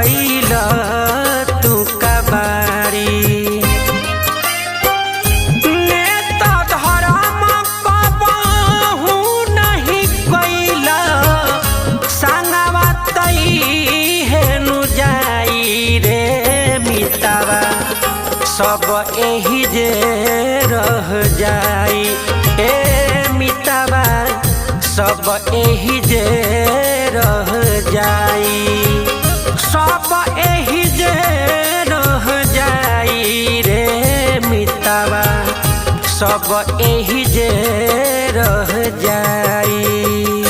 कैल तू कबारी। नेता धर्म कबहू नहीं कैल संगवा हेनु जाई रे मितावा सब एही जे रह जाई। ए मितावा सब एही जे रह जाई, सब एही जे रह जाई रे मितावा सब एही जे रह जाई।